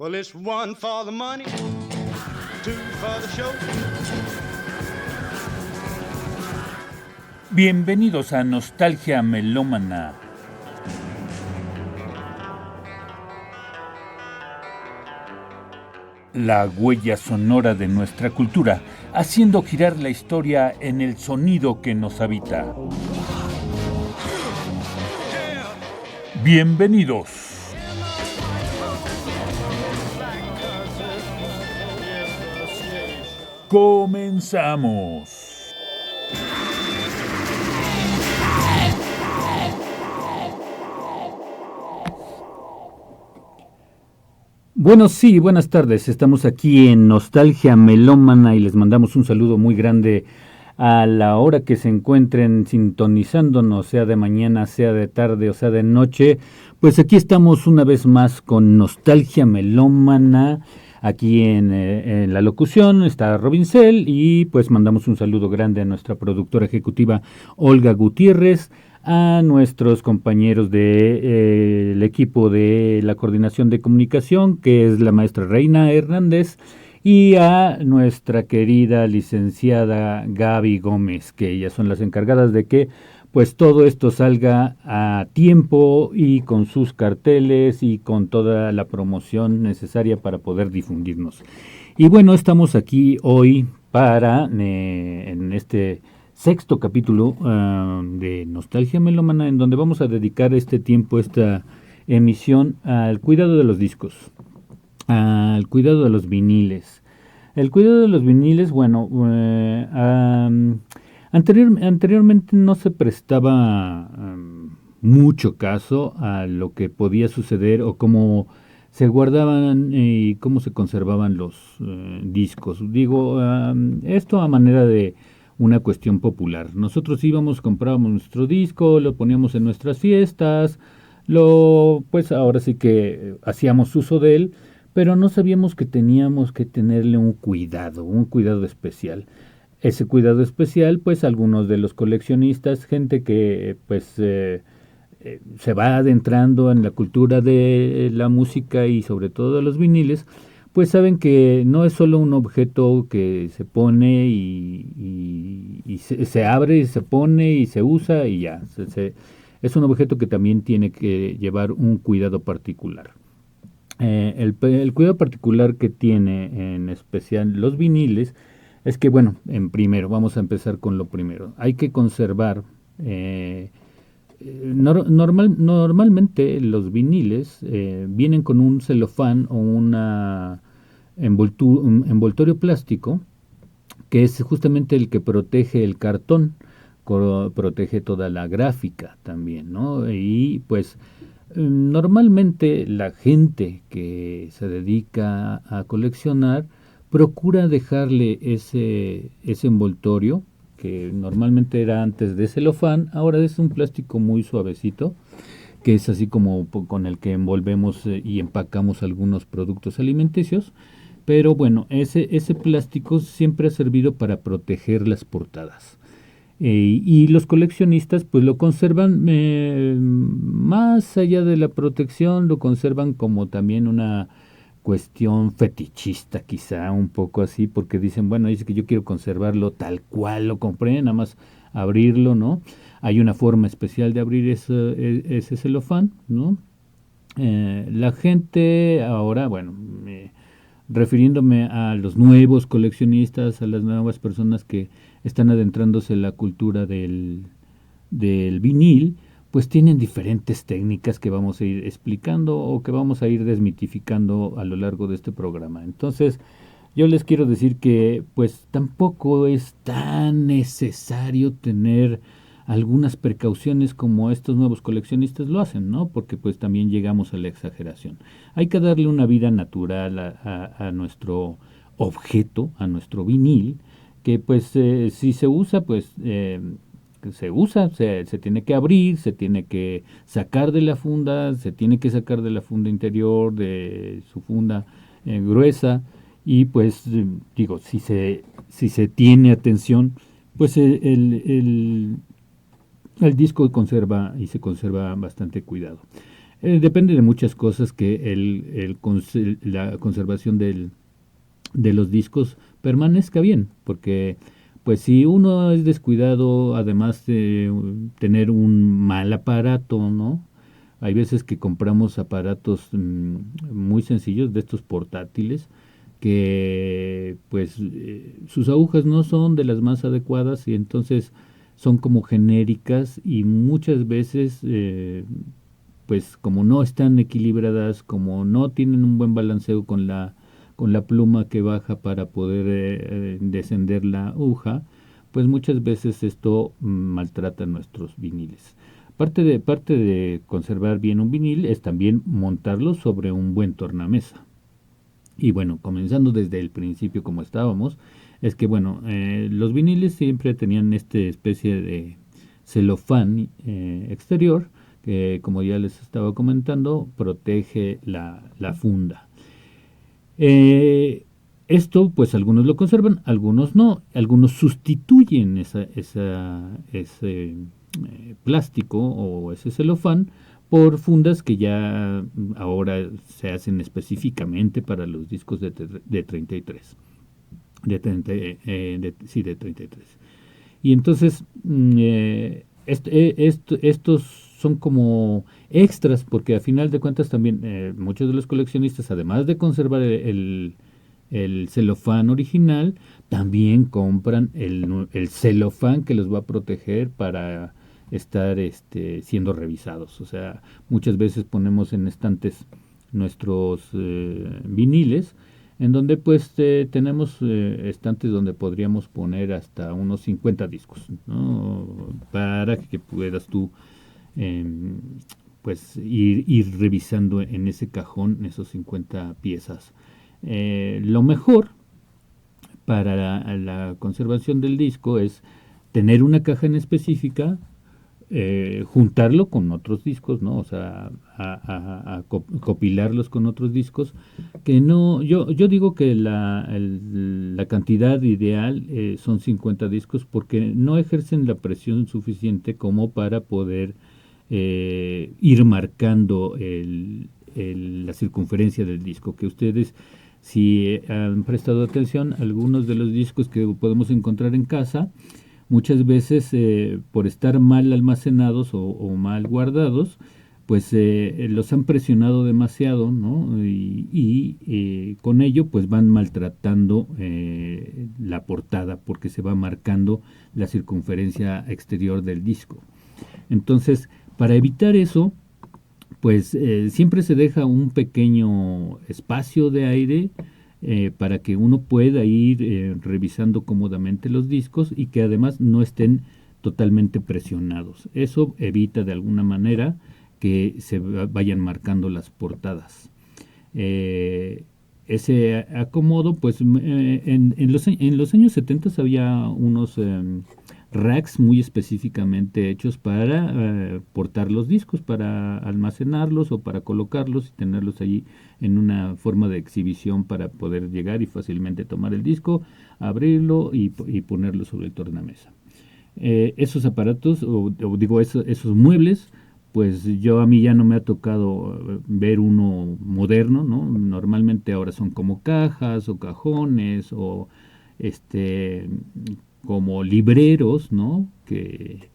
Well, it's one for the money, two for the show. Bienvenidos a Nostalgia Melómana. La huella sonora de nuestra cultura, haciendo girar la historia en el sonido que nos habita. Bienvenidos. Comenzamos. Bueno, sí, buenas tardes. Estamos aquí en Nostalgia Melómana y les mandamos un saludo muy grande a la hora que se encuentren sintonizándonos, sea de mañana, sea de tarde o sea de noche. Pues aquí estamos una vez más con Nostalgia Melómana. Aquí en la locución está Robincel y pues mandamos un saludo grande a nuestra productora ejecutiva Olga Gutiérrez, a nuestros compañeros del equipo de la coordinación de comunicación, que es la maestra Reina Hernández, y a nuestra querida licenciada Gaby Gómez, que ellas son las encargadas de que pues todo esto salga a tiempo y con sus carteles y con toda la promoción necesaria para poder difundirnos. Y bueno, estamos aquí hoy para, en este sexto capítulo de Nostalgia Melómana, en donde vamos a dedicar este tiempo, esta emisión, al cuidado de los discos, al cuidado de los viniles. El cuidado de los viniles, bueno, anteriormente no se prestaba mucho caso a lo que podía suceder o cómo se guardaban y cómo se conservaban los discos. Digo, esto a manera de una cuestión popular. Nosotros íbamos, comprábamos nuestro disco, lo poníamos en nuestras fiestas, pues ahora sí que hacíamos uso de él, pero no sabíamos que teníamos que tenerle un cuidado especial. Ese cuidado especial, pues algunos de los coleccionistas, gente que pues se va adentrando en la cultura de la música y sobre todo de los viniles, pues saben que no es solo un objeto que se pone y se abre y se pone y se usa y ya. Es un objeto que también tiene que llevar un cuidado particular. El cuidado particular que tiene en especial los viniles es que, bueno, vamos a empezar con lo primero. Hay que conservar, normalmente los viniles vienen con un celofán o un envoltorio plástico, que es justamente el que protege el cartón, protege toda la gráfica también, ¿no? Y pues normalmente la gente que se dedica a coleccionar procura dejarle ese envoltorio, que normalmente era antes de celofán, ahora es un plástico muy suavecito, que es así como con el que envolvemos y empacamos algunos productos alimenticios, pero bueno, ese plástico siempre ha servido para proteger las portadas. Y los coleccionistas pues lo conservan más allá de la protección, lo conservan como también una cuestión fetichista, quizá un poco así, porque dicen, bueno, dice que yo quiero conservarlo tal cual lo compré, nada más abrirlo, ¿no? Hay una forma especial de abrir ese celofán, ¿no? La gente ahora, bueno, refiriéndome a los nuevos coleccionistas, a las nuevas personas que están adentrándose en la cultura del vinil, pues tienen diferentes técnicas que vamos a ir explicando o que vamos a ir desmitificando a lo largo de este programa. Entonces, yo les quiero decir que pues tampoco es tan necesario tener algunas precauciones como estos nuevos coleccionistas lo hacen, ¿no? Porque pues también llegamos a la exageración. Hay que darle una vida natural a nuestro objeto, a nuestro vinil, que pues si se usa, pues se tiene que abrir, se tiene que sacar de la funda, se tiene que sacar de la funda interior, de su funda gruesa, y pues digo, si se tiene atención, pues el disco se conserva bastante cuidado. Depende de muchas cosas que la conservación de los discos permanezca bien, porque pues si uno es descuidado, además de tener un mal aparato, ¿no? Hay veces que compramos aparatos muy sencillos de estos portátiles que pues sus agujas no son de las más adecuadas y entonces son como genéricas y muchas veces pues como no están equilibradas, como no tienen un buen balanceo con la pluma que baja para poder descender la aguja, pues muchas veces esto maltrata nuestros viniles. Parte de conservar bien un vinil es también montarlo sobre un buen tornamesa. Y bueno, comenzando desde el principio como estábamos, es que bueno, los viniles siempre tenían esta especie de celofán exterior que como ya les estaba comentando, protege la funda. Eh, Esto, pues algunos lo conservan, algunos no, algunos sustituyen ese plástico o ese celofán por fundas que ya ahora se hacen específicamente para los discos de 33. De 30, sí, de 33. Y entonces, estos son como extras, porque a final de cuentas también muchos de los coleccionistas, además de conservar el celofán original, también compran el celofán que los va a proteger para estar siendo revisados. O sea, muchas veces ponemos en estantes nuestros viniles en donde pues tenemos estantes donde podríamos poner hasta unos 50 discos, ¿no? Para que puedas tú eh, pues ir revisando en ese cajón esos 50 piezas. Lo mejor para la conservación del disco es tener una caja en específica, juntarlo con otros discos, ¿no? O sea, copilarlos con otros discos, que no, yo digo que la cantidad ideal son 50 discos porque no ejercen la presión suficiente como para poder ir marcando la circunferencia del disco, que ustedes si han prestado atención, algunos de los discos que podemos encontrar en casa, muchas veces por estar mal almacenados o mal guardados, pues los han presionado demasiado, ¿no? Y con ello pues van maltratando la portada porque se va marcando la circunferencia exterior del disco. Entonces, para evitar eso, pues siempre se deja un pequeño espacio de aire para que uno pueda ir revisando cómodamente los discos y que además no estén totalmente presionados. Eso evita de alguna manera que se vayan marcando las portadas. Ese acomodo, pues en los años 70 había unos racks muy específicamente hechos para portar los discos, para almacenarlos o para colocarlos y tenerlos allí en una forma de exhibición para poder llegar y fácilmente tomar el disco, abrirlo y ponerlo sobre el tornamesa. Esos aparatos, o digo esos muebles, pues a mí ya no me ha tocado ver uno moderno, ¿no? Normalmente ahora son como cajas o cajones o como libreros, ¿no? Que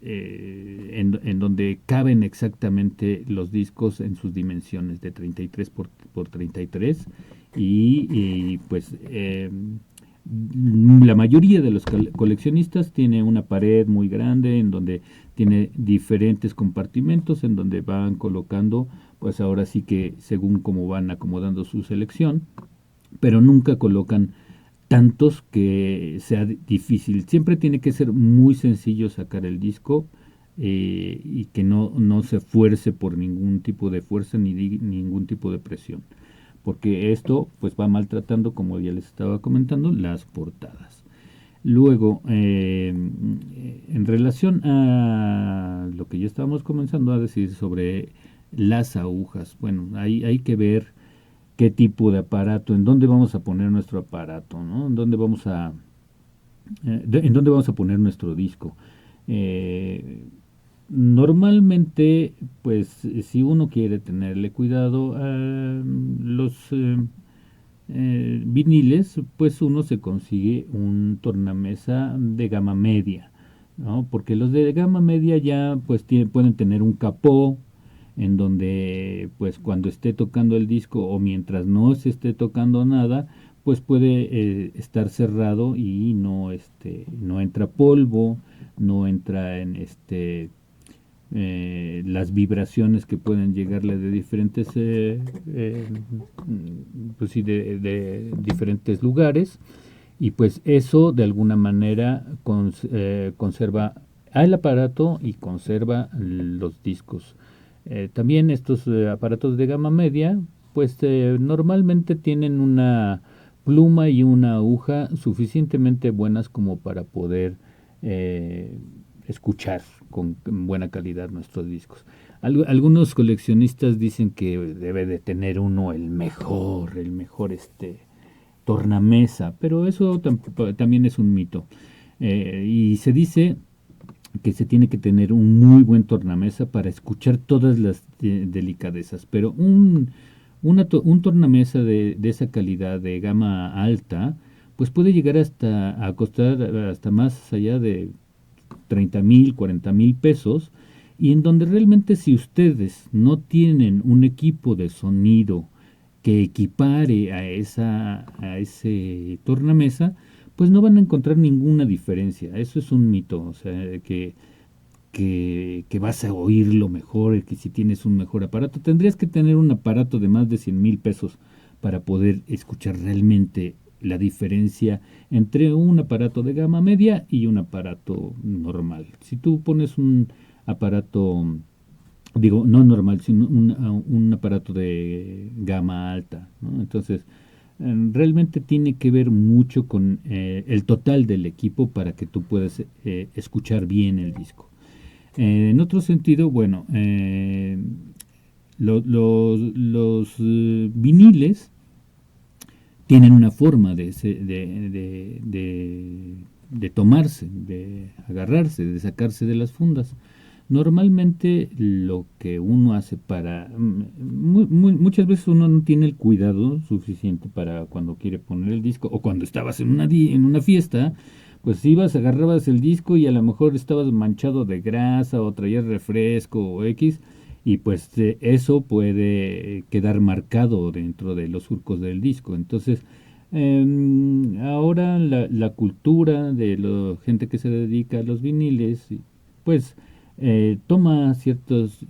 en donde caben exactamente los discos en sus dimensiones de 33 por 33 y pues la mayoría de los coleccionistas tiene una pared muy grande en donde tiene diferentes compartimentos en donde van colocando, pues ahora sí que según cómo van acomodando su selección, pero nunca colocan tantos que sea difícil. Siempre tiene que ser muy sencillo sacar el disco y que no se fuerce por ningún tipo de fuerza ni ningún tipo de presión. Porque esto pues va maltratando, como ya les estaba comentando, las portadas. Luego, en relación a lo que ya estábamos comenzando a decir sobre las agujas, bueno, hay que ver qué tipo de aparato, en dónde vamos a poner nuestro aparato, ¿no? En dónde vamos a poner nuestro disco. Normalmente, pues si uno quiere tenerle cuidado a los viniles, pues uno se consigue un tornamesa de gama media, ¿no? Porque los de gama media ya pues pueden tener un capó en donde pues cuando esté tocando el disco o mientras no se esté tocando nada, pues puede estar cerrado y no entra polvo, no entra en las vibraciones que pueden llegarle de diferentes pues sí, de diferentes lugares, y pues eso de alguna manera conserva al aparato y conserva los discos. También estos aparatos de gama media pues normalmente tienen una pluma y una aguja suficientemente buenas como para poder eh, escuchar con buena calidad nuestros discos. Algunos coleccionistas dicen que debe de tener uno el mejor tornamesa, pero eso también es un mito. Y se dice que se tiene que tener un muy buen tornamesa para escuchar todas las delicadezas, pero un tornamesa de esa calidad, de gama alta, pues puede llegar hasta a costar hasta más allá de 30,000, 40,000 pesos, y en donde realmente si ustedes no tienen un equipo de sonido que equipare a ese tornamesa, pues no van a encontrar ninguna diferencia. Eso es un mito, o sea, que vas a oírlo mejor, que si tienes un mejor aparato. Tendrías que tener un aparato de más de 100,000 pesos para poder escuchar realmente la diferencia entre un aparato de gama media y un aparato normal. Si tú pones un aparato, digo, no normal, sino un aparato de gama alta, ¿no? Entonces, realmente tiene que ver mucho con el total del equipo para que tú puedas escuchar bien el disco. En otro sentido, bueno, los viniles tienen una forma de tomarse, de agarrarse, de sacarse de las fundas. Normalmente lo que uno hace muchas veces uno no tiene el cuidado suficiente para cuando quiere poner el disco, o cuando estabas en una fiesta, pues ibas, agarrabas el disco y a lo mejor estabas manchado de grasa o traías refresco o X, y pues eso puede quedar marcado dentro de los surcos del disco. Entonces, ahora la cultura de la gente que se dedica a los viniles, pues toma ciertas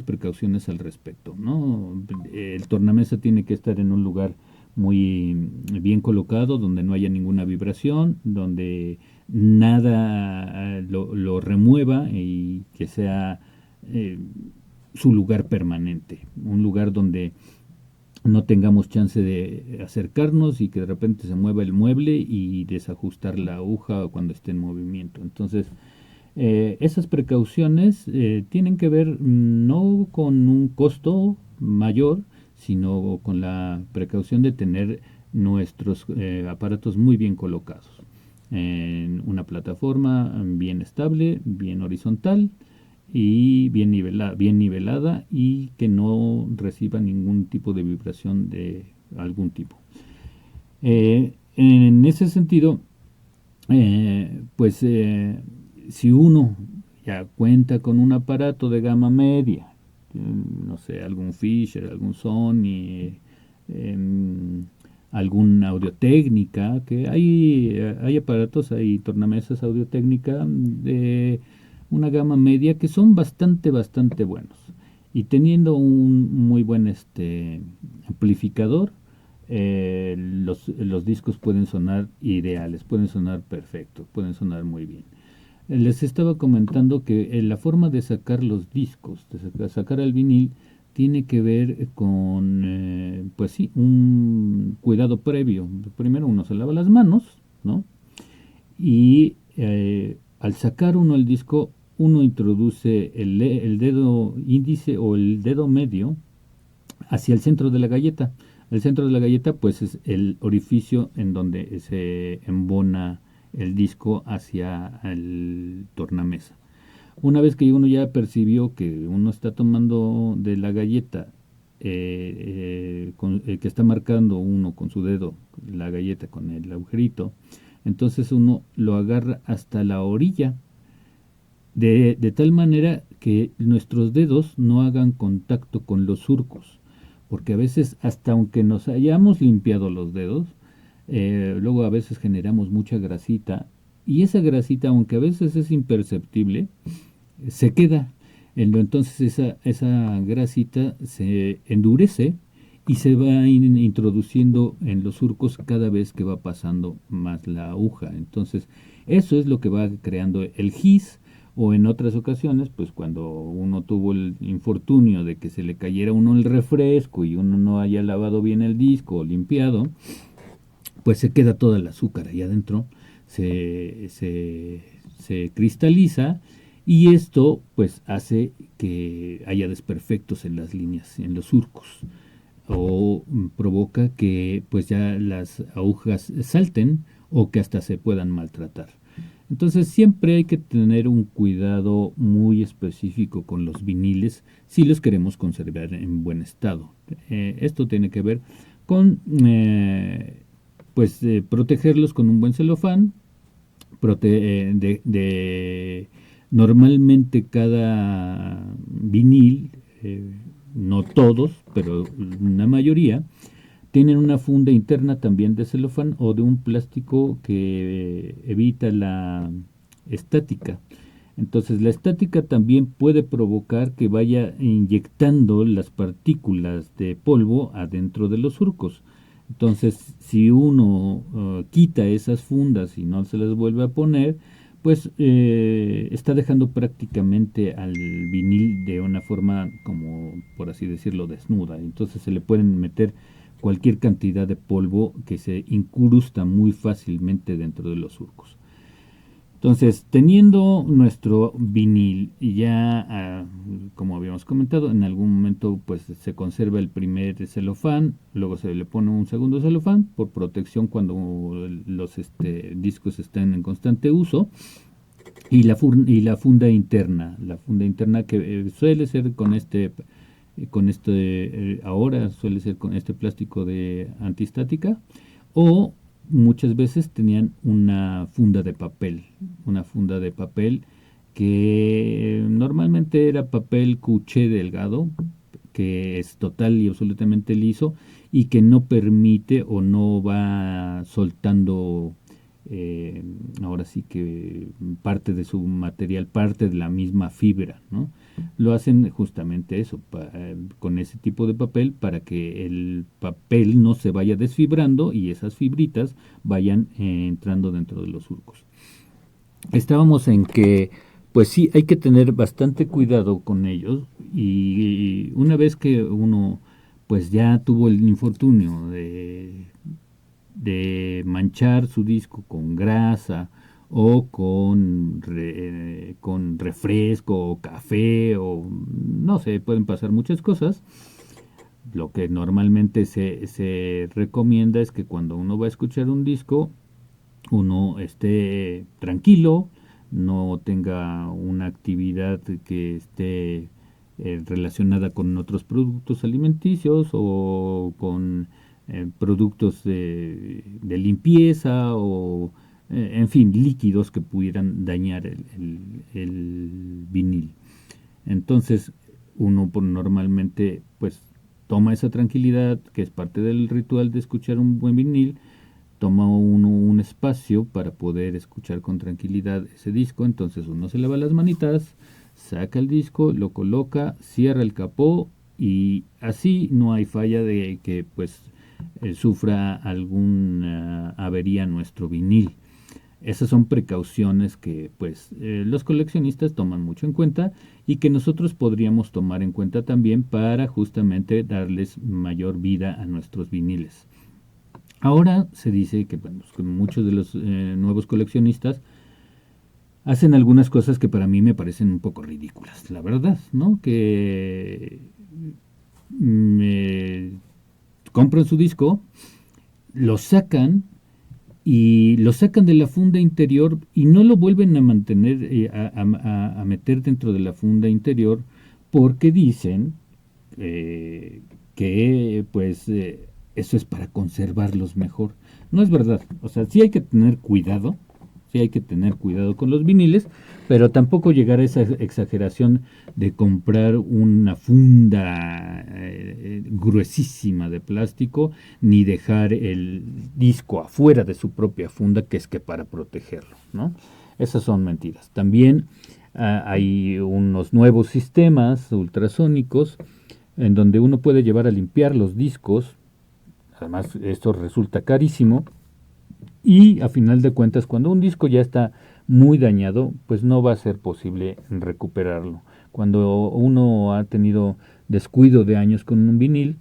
precauciones al respecto, ¿no? El tornamesa tiene que estar en un lugar muy bien colocado, donde no haya ninguna vibración, donde nada lo remueva, y que sea su lugar permanente, un lugar donde no tengamos chance de acercarnos y que de repente se mueva el mueble y desajustar la aguja cuando esté en movimiento. Entonces, esas precauciones tienen que ver no con un costo mayor, sino con la precaución de tener nuestros aparatos muy bien colocados en una plataforma bien estable, bien horizontal y bien nivelada, y que no reciba ningún tipo de vibración de algún tipo. En ese sentido, pues si uno ya cuenta con un aparato de gama media, no sé, algún Fisher, algún Sony, algún Audio-Técnica, que hay aparatos, hay tornamesas Audio-Técnica de una gama media que son bastante buenos, y teniendo un muy buen amplificador, los discos pueden sonar ideales, pueden sonar perfectos, pueden sonar muy bien. Les estaba comentando que la forma de sacar los discos, de sacar el vinil, tiene que ver con, pues sí, un cuidado previo. Primero uno se lava las manos, ¿no? Y al sacar uno el disco, uno introduce el dedo índice o el dedo medio hacia el centro de la galleta. El centro de la galleta pues es el orificio en donde se embona el disco hacia el tornamesa. Una vez que uno ya percibió que uno está tomando de la galleta, que está marcando uno con su dedo la galleta con el agujerito, entonces uno lo agarra hasta la orilla, de tal manera que nuestros dedos no hagan contacto con los surcos, porque a veces hasta aunque nos hayamos limpiado los dedos, luego a veces generamos mucha grasita, y esa grasita, aunque a veces es imperceptible, se queda. Entonces esa grasita se endurece y se va introduciendo en los surcos cada vez que va pasando más la aguja. Entonces eso es lo que va creando el gis, o en otras ocasiones, pues cuando uno tuvo el infortunio de que se le cayera uno el refresco y uno no haya lavado bien el disco o limpiado, pues se queda toda el azúcar ahí adentro, se cristaliza, y esto pues hace que haya desperfectos en las líneas, en los surcos, o provoca que pues ya las agujas salten o que hasta se puedan maltratar. Entonces siempre hay que tener un cuidado muy específico con los viniles si los queremos conservar en buen estado. Esto tiene que ver con protegerlos con un buen celofán. Normalmente cada vinil, no todos, pero una mayoría, tienen una funda interna también de celofán o de un plástico que evita la estática. Entonces la estática también puede provocar que vaya inyectando las partículas de polvo adentro de los surcos. Entonces, si uno quita esas fundas y no se las vuelve a poner, pues está dejando prácticamente al vinil de una forma, como por así decirlo, desnuda. Entonces se le pueden meter cualquier cantidad de polvo que se incrusta muy fácilmente dentro de los surcos. Entonces, teniendo nuestro vinil ya, como habíamos comentado, en algún momento pues se conserva el primer celofán, luego se le pone un segundo celofán por protección cuando los discos están en constante uso, y la funda interna que suele ser ahora suele ser con este plástico de antiestática, o muchas veces tenían una funda de papel que normalmente era papel cuché delgado, que es total y absolutamente liso y que no permite o no va soltando, ahora sí que parte de su material, parte de la misma fibra, ¿no? Lo hacen justamente eso, con ese tipo de papel, para que el papel no se vaya desfibrando y esas fibritas vayan entrando dentro de los surcos. Estábamos en que, pues sí, hay que tener bastante cuidado con ellos, y una vez que uno pues ya tuvo el infortunio de manchar su disco con grasa o con refresco o café, o no sé, pueden pasar muchas cosas. Lo que normalmente se recomienda es que cuando uno va a escuchar un disco, uno esté tranquilo, no tenga una actividad que esté relacionada con otros productos alimenticios o con productos de limpieza, o en fin, líquidos que pudieran dañar el vinil. Entonces uno normalmente pues toma esa tranquilidad, que es parte del ritual de escuchar un buen vinil. Toma uno un espacio para poder escuchar con tranquilidad ese disco. Entonces uno se lava las manitas, saca el disco, lo coloca, cierra el capó, y así no hay falla de que pues sufra alguna avería nuestro vinil. Esas son precauciones que pues los coleccionistas toman mucho en cuenta, y que nosotros podríamos tomar en cuenta también para justamente darles mayor vida a nuestros viniles. Ahora se dice que bueno, pues, muchos de los nuevos coleccionistas hacen algunas cosas que para mí me parecen un poco ridículas, la verdad, ¿no? Que me compran su disco, lo sacan y lo sacan de la funda interior y no lo vuelven a mantener, a meter dentro de la funda interior porque dicen eh, que pues eso es para conservarlos mejor. No es verdad, o sea, sí hay que tener cuidado, sí hay que tener cuidado con los viniles, pero tampoco llegar a esa exageración de comprar una funda gruesísima de plástico, ni dejar el disco afuera de su propia funda, que es que para protegerlo, ¿no? Esas son mentiras. También hay unos nuevos sistemas ultrasónicos en donde uno puede llevar a limpiar los discos. Además, esto resulta carísimo. Y a final de cuentas, cuando un disco ya está muy dañado, pues no va a ser posible recuperarlo. Cuando uno ha tenido descuido de años con un vinil,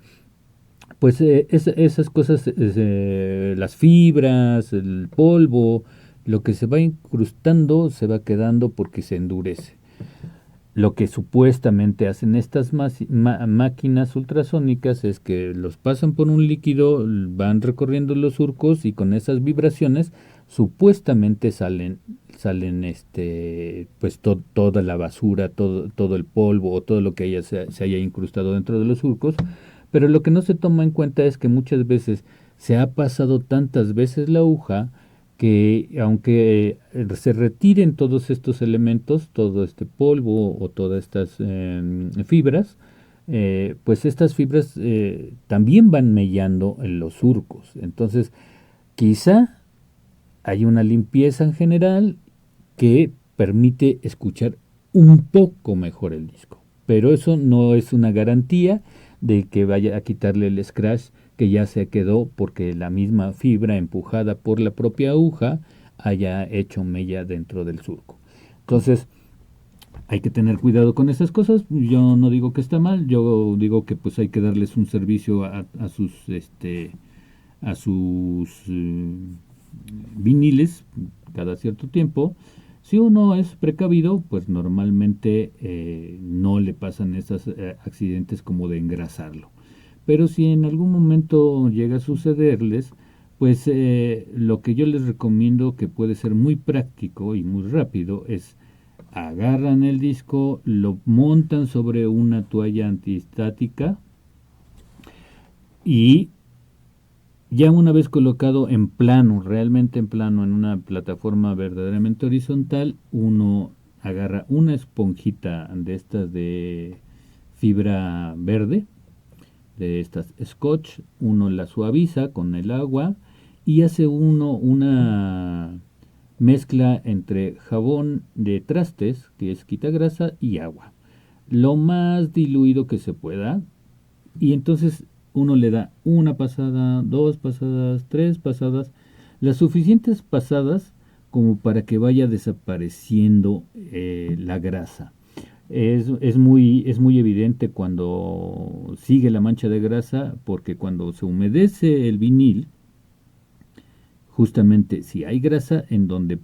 pues esas cosas, las fibras, el polvo, lo que se va incrustando se va quedando porque se endurece. Lo que supuestamente hacen estas máquinas ultrasónicas es que los pasan por un líquido, van recorriendo los surcos y con esas vibraciones supuestamente salen pues toda la basura, todo el polvo o todo lo que se haya incrustado dentro de los surcos. Pero lo que no se toma en cuenta es que muchas veces se ha pasado tantas veces la aguja que aunque se retiren todos estos elementos, todo este polvo o todas estas fibras, pues estas fibras también van mellando en los surcos. Entonces, quizá hay una limpieza en general que permite escuchar un poco mejor el disco. Pero eso no es una garantía de que vaya a quitarle el scratch que ya se quedó porque la misma fibra empujada por la propia aguja haya hecho mella dentro del surco. Entonces, hay que tener cuidado con esas cosas. Yo no digo que está mal, yo digo que pues hay que darles un servicio a sus viniles cada cierto tiempo. Si uno es precavido, pues normalmente no le pasan esos accidentes como de engrasarlo. Pero si en algún momento llega a sucederles, pues lo que yo les recomiendo, que puede ser muy práctico y muy rápido, es agarran el disco, lo montan sobre una toalla antiestática y ya una vez colocado en plano, realmente en plano, en una plataforma verdaderamente horizontal, uno agarra una esponjita de estas de fibra verde, de estas Scotch, uno la suaviza con el agua y hace uno una mezcla entre jabón de trastes, que es quitagrasa, y agua. Lo más diluido que se pueda, y entonces uno le da una pasada, dos pasadas, tres pasadas, las suficientes pasadas como para que vaya desapareciendo la grasa. Es muy evidente cuando sigue la mancha de grasa porque cuando se humedece el vinil, justamente si hay grasa en donde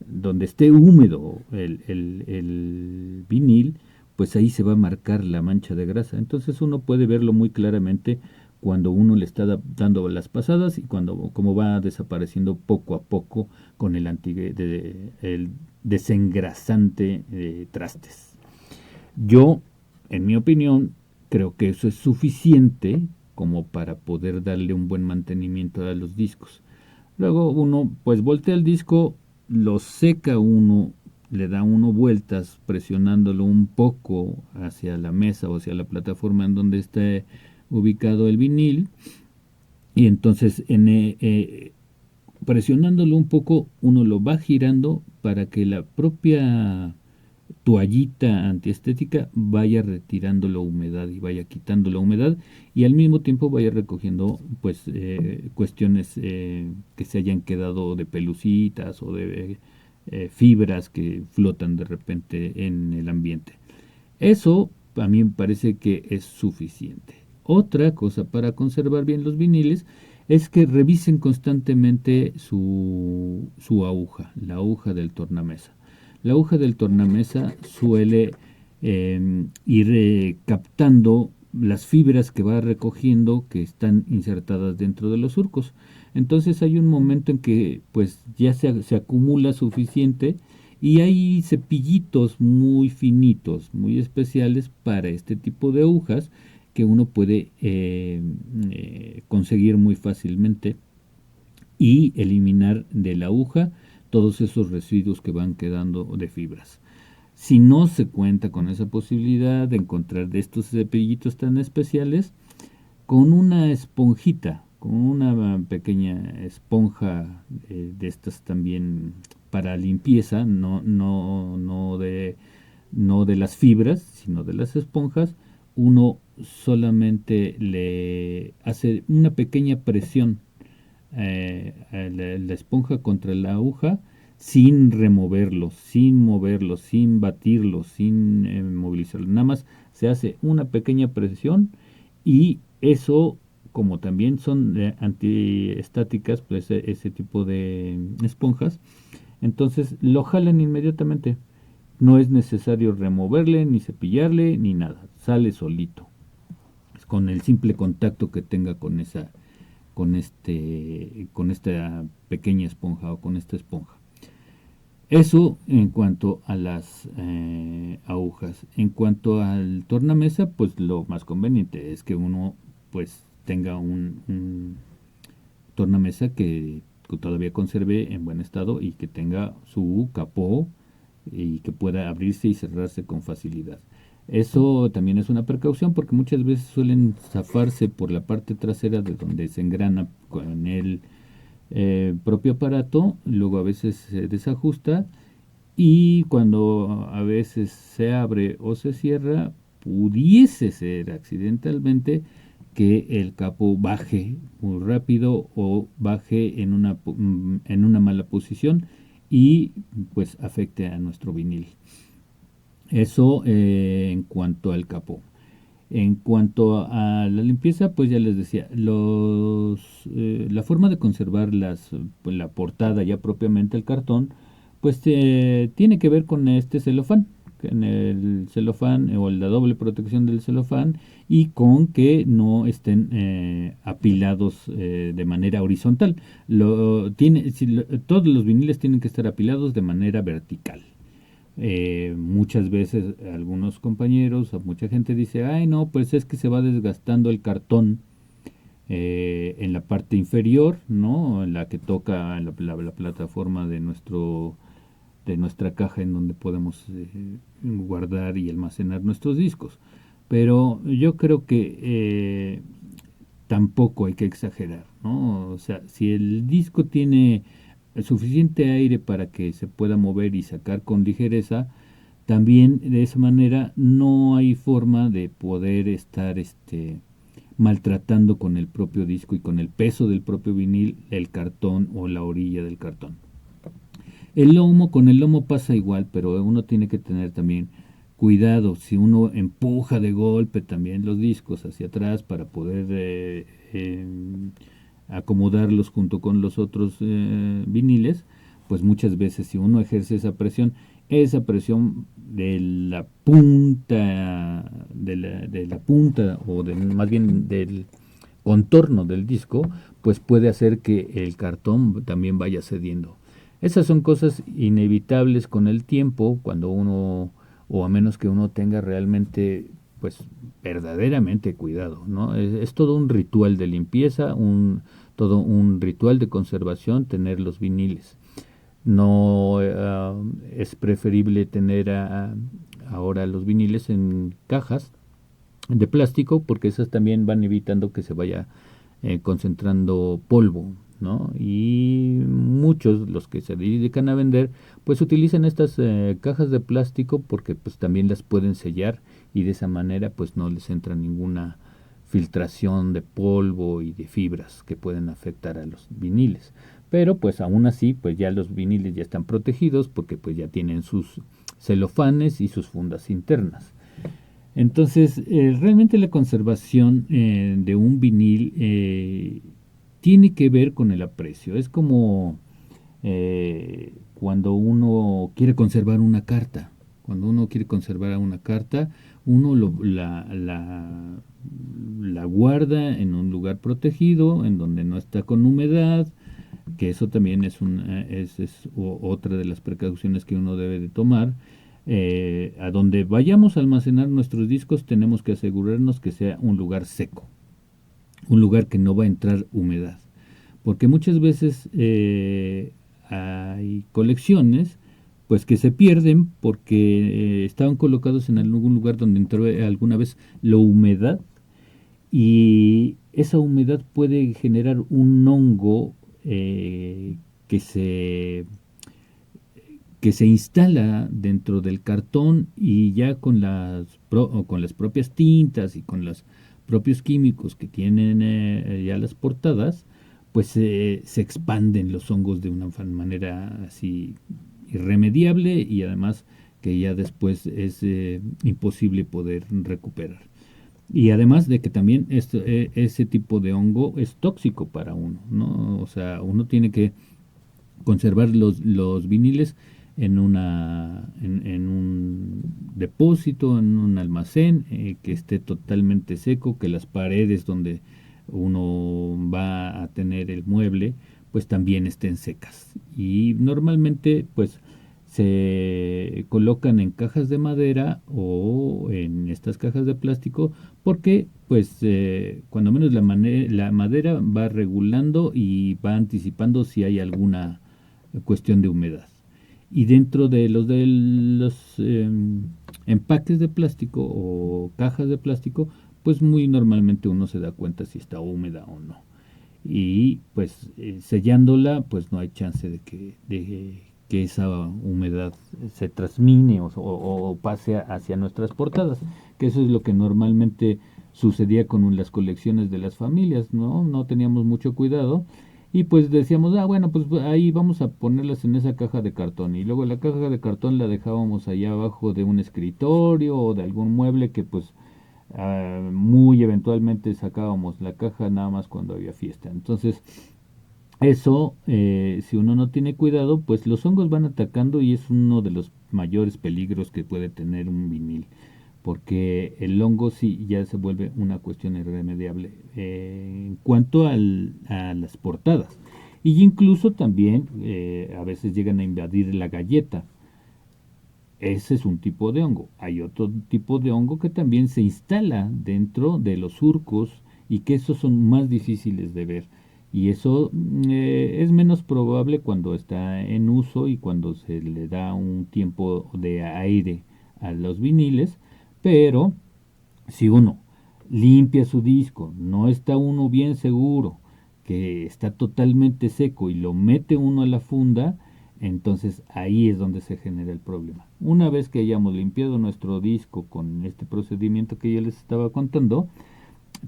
donde esté húmedo el vinil, pues ahí se va a marcar la mancha de grasa. Entonces uno puede verlo muy claramente cuando uno le está dando las pasadas y cuando como va desapareciendo poco a poco con el desengrasante de trastes. Yo, en mi opinión, creo que eso es suficiente como para poder darle un buen mantenimiento a los discos. Luego uno pues voltea el disco, lo seca uno, le da uno vueltas presionándolo un poco hacia la mesa o hacia la plataforma en donde está ubicado el vinil y entonces presionándolo un poco uno lo va girando para que la propia toallita antiestética vaya retirando la humedad y vaya quitando la humedad y al mismo tiempo vaya recogiendo pues cuestiones que se hayan quedado de pelucitas o de fibras que flotan de repente en el ambiente. Eso a mí me parece que es suficiente. Otra cosa para conservar bien los viniles es que revisen constantemente su aguja, la aguja del tornamesa. La aguja del tornamesa suele ir captando las fibras que va recogiendo que están insertadas dentro de los surcos. Entonces hay un momento en que pues ya se acumula suficiente y hay cepillitos muy finitos, muy especiales para este tipo de agujas que uno puede conseguir muy fácilmente y eliminar de la aguja todos esos residuos que van quedando de fibras. Si no se cuenta con esa posibilidad de encontrar de estos cepillitos tan especiales, con una esponjita, con una pequeña esponja de estas también para limpieza, no de las fibras, sino de las esponjas, uno solamente le hace una pequeña presión la esponja contra la aguja sin removerlo, sin moverlo, sin batirlo, sin movilizarlo. Nada más se hace una pequeña presión y eso, como también son antiestáticas, pues ese tipo de esponjas, entonces lo jalan inmediatamente. No es necesario removerle, ni cepillarle, ni nada. Sale solito. Con el simple contacto que tenga con con esta pequeña esponja o con esta esponja. Eso en cuanto a las agujas. En cuanto al tornamesa, pues lo más conveniente es que uno pues tenga un tornamesa que todavía conserve en buen estado y que tenga su capó y que pueda abrirse y cerrarse con facilidad. Eso también es una precaución porque muchas veces suelen zafarse por la parte trasera de donde se engrana con el propio aparato, luego a veces se desajusta y cuando a veces se abre o se cierra, pudiese ser accidentalmente que el capo baje muy rápido o baje en una mala posición y pues afecte a nuestro vinil. Eso en cuanto al capó. En cuanto a la limpieza, pues ya les decía, la forma de conservar pues, la portada ya propiamente el cartón, pues tiene que ver con este celofán, en el celofán o la doble protección del celofán y con que no estén apilados de manera horizontal. Todos los viniles tienen que estar apilados de manera vertical. Muchas veces algunos compañeros o mucha gente dice, ay no, pues es que se va desgastando el cartón en la parte inferior, ¿no? En la que toca la plataforma de nuestra caja en donde podemos guardar y almacenar nuestros discos. Pero yo creo que tampoco hay que exagerar, ¿no? O sea, si el disco tiene el suficiente aire para que se pueda mover y sacar con ligereza, también de esa manera no hay forma de poder estar maltratando con el propio disco y con el peso del propio vinil el cartón o la orilla del cartón. Con el lomo pasa igual, pero uno tiene que tener también cuidado si uno empuja de golpe también los discos hacia atrás para poder acomodarlos junto con los otros viniles, pues muchas veces si uno ejerce esa presión de la punta, de la punta o más bien del contorno del disco, pues puede hacer que el cartón también vaya cediendo. Esas son cosas inevitables con el tiempo, cuando uno, o a menos que uno tenga realmente, pues verdaderamente cuidado, ¿no? Es todo un ritual de limpieza, todo un ritual de conservación tener los viniles. No es preferible tener ahora los viniles en cajas de plástico porque esas también van evitando que se vaya concentrando polvo, ¿no? Y muchos, los que se dedican a vender, pues utilizan estas cajas de plástico porque pues también las pueden sellar y de esa manera pues no les entra ninguna filtración de polvo y de fibras que pueden afectar a los viniles. Pero pues aún así pues ya los viniles ya están protegidos porque pues ya tienen sus celofanes y sus fundas internas. Entonces, realmente la conservación de un vinil tiene que ver con el aprecio. Es como cuando uno quiere conservar una carta. Cuando uno quiere conservar una carta, uno la la guarda en un lugar protegido, en donde no está con humedad, que eso también es otra de las precauciones que uno debe de tomar. A donde vayamos a almacenar nuestros discos tenemos que asegurarnos que sea un lugar seco, un lugar que no va a entrar humedad, porque muchas veces hay colecciones pues que se pierden porque estaban colocados en algún lugar donde entró alguna vez la humedad, y esa humedad puede generar un hongo que se que se instala dentro del cartón, y ya con las propias tintas y con los propios químicos que tienen ya las portadas, pues se expanden los hongos de una manera así irremediable, y además que ya después es imposible poder recuperar. Y además de que también ese tipo de hongo es tóxico para uno, ¿no? O sea, uno tiene que conservar los viniles en un depósito, en un almacén que esté totalmente seco, que las paredes donde uno va a tener el mueble pues también estén secas. Y normalmente pues se colocan en cajas de madera o en estas cajas de plástico, porque pues cuando menos la madera va regulando y va anticipando si hay alguna cuestión de humedad. Y dentro de los empaques de plástico o cajas de plástico, pues muy normalmente uno se da cuenta si está húmeda o no. Y pues sellándola, pues no hay chance de que esa humedad se transmine o pase hacia nuestras portadas, que eso es lo que normalmente sucedía con las colecciones de las familias, ¿no? No teníamos mucho cuidado, y pues decíamos, bueno, pues ahí vamos a ponerlas en esa caja de cartón, y luego la caja de cartón la dejábamos allá abajo de un escritorio o de algún mueble que pues muy eventualmente sacábamos la caja nada más cuando había fiesta. Entonces eso, si uno no tiene cuidado, pues los hongos van atacando, y es uno de los mayores peligros que puede tener un vinil, porque el hongo sí ya se vuelve una cuestión irremediable en cuanto a las portadas. Y incluso también a veces llegan a invadir la galleta. Ese es un tipo de hongo. Hay otro tipo de hongo que también se instala dentro de los surcos, y que esos son más difíciles de ver. Y eso es menos probable cuando está en uso y cuando se le da un tiempo de aire a los viniles. Pero si uno limpia su disco, no está uno bien seguro que está totalmente seco, y lo mete uno a la funda, entonces ahí es donde se genera el problema. Una vez que hayamos limpiado nuestro disco con este procedimiento que yo les estaba contando,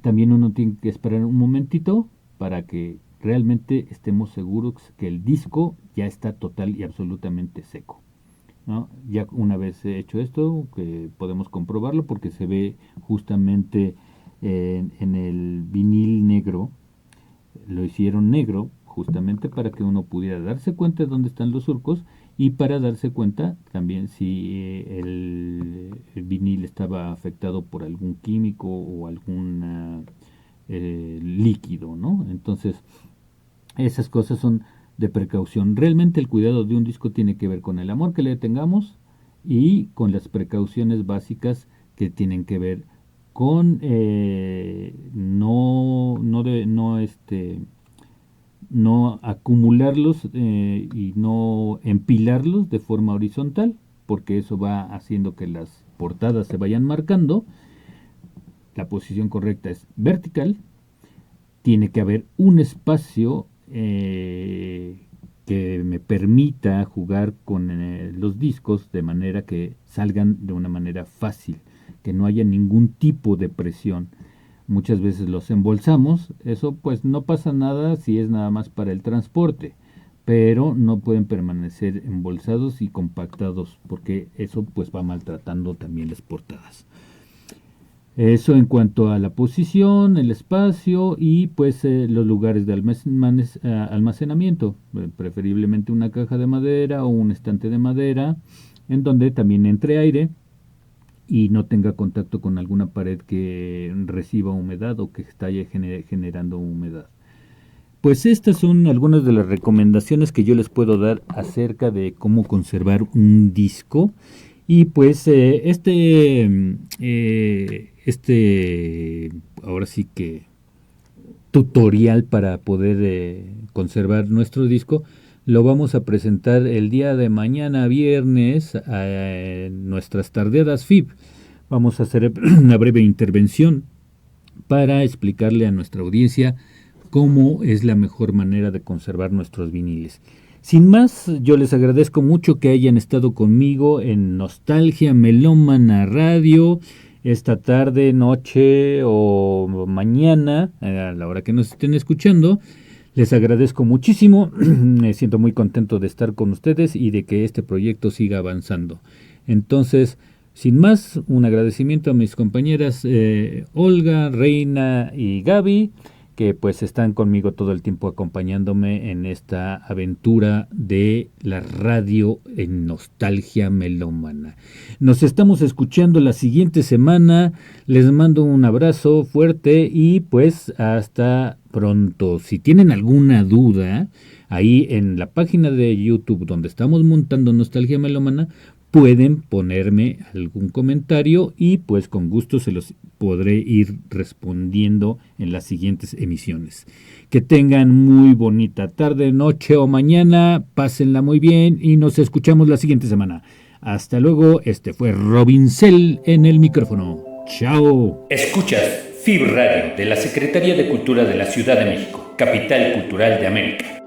también uno tiene que esperar un momentito para que realmente estemos seguros que el disco ya está total y absolutamente seco, ¿no? Ya una vez hecho esto, que podemos comprobarlo porque se ve justamente en el vinil negro. Lo hicieron negro justamente para que uno pudiera darse cuenta de dónde están los surcos, y para darse cuenta también si el vinil estaba afectado por algún químico o algún líquido, ¿no? Entonces, esas cosas son de precaución. Realmente el cuidado de un disco tiene que ver con el amor que le tengamos y con las precauciones básicas que tienen que ver con no acumularlos y no empilarlos de forma horizontal, porque eso va haciendo que las portadas se vayan marcando. La posición correcta es vertical. Tiene que haber un espacio que me permita jugar con los discos de manera que salgan de una manera fácil, que no haya ningún tipo de presión. Muchas veces los embolsamos, eso pues no pasa nada si es nada más para el transporte, pero no pueden permanecer embolsados y compactados, porque eso pues va maltratando también las portadas. Eso en cuanto a la posición, el espacio y pues los lugares de almacenamiento, preferiblemente una caja de madera o un estante de madera en donde también entre aire, y no tenga contacto con alguna pared que reciba humedad o que esté generando humedad. Pues estas son algunas de las recomendaciones que yo les puedo dar acerca de cómo conservar un disco. Y pues ahora sí que tutorial para poder conservar nuestro disco lo vamos a presentar el día de mañana viernes en nuestras tardeadas FIB. Vamos a hacer una breve intervención para explicarle a nuestra audiencia cómo es la mejor manera de conservar nuestros viniles. Sin más, yo les agradezco mucho que hayan estado conmigo en Nostalgia Melómana Radio esta tarde, noche o mañana, a la hora que nos estén escuchando. Les agradezco muchísimo, me siento muy contento de estar con ustedes y de que este proyecto siga avanzando. Entonces, sin más, un agradecimiento a mis compañeras Olga, Reina y Gaby, que pues están conmigo todo el tiempo acompañándome en esta aventura de la radio en Nostalgia Melómana. Nos estamos escuchando la siguiente semana, les mando un abrazo fuerte y pues hasta pronto. Si tienen alguna duda, ahí en la página de YouTube donde estamos montando Nostalgia Melómana, pueden ponerme algún comentario y pues con gusto se los podré ir respondiendo en las siguientes emisiones. Que tengan muy bonita tarde, noche o mañana, pásenla muy bien y nos escuchamos la siguiente semana. Hasta luego, este fue Robincel en el micrófono. Chao. Escuchas FIB Radio de la Secretaría de Cultura de la Ciudad de México, capital cultural de América.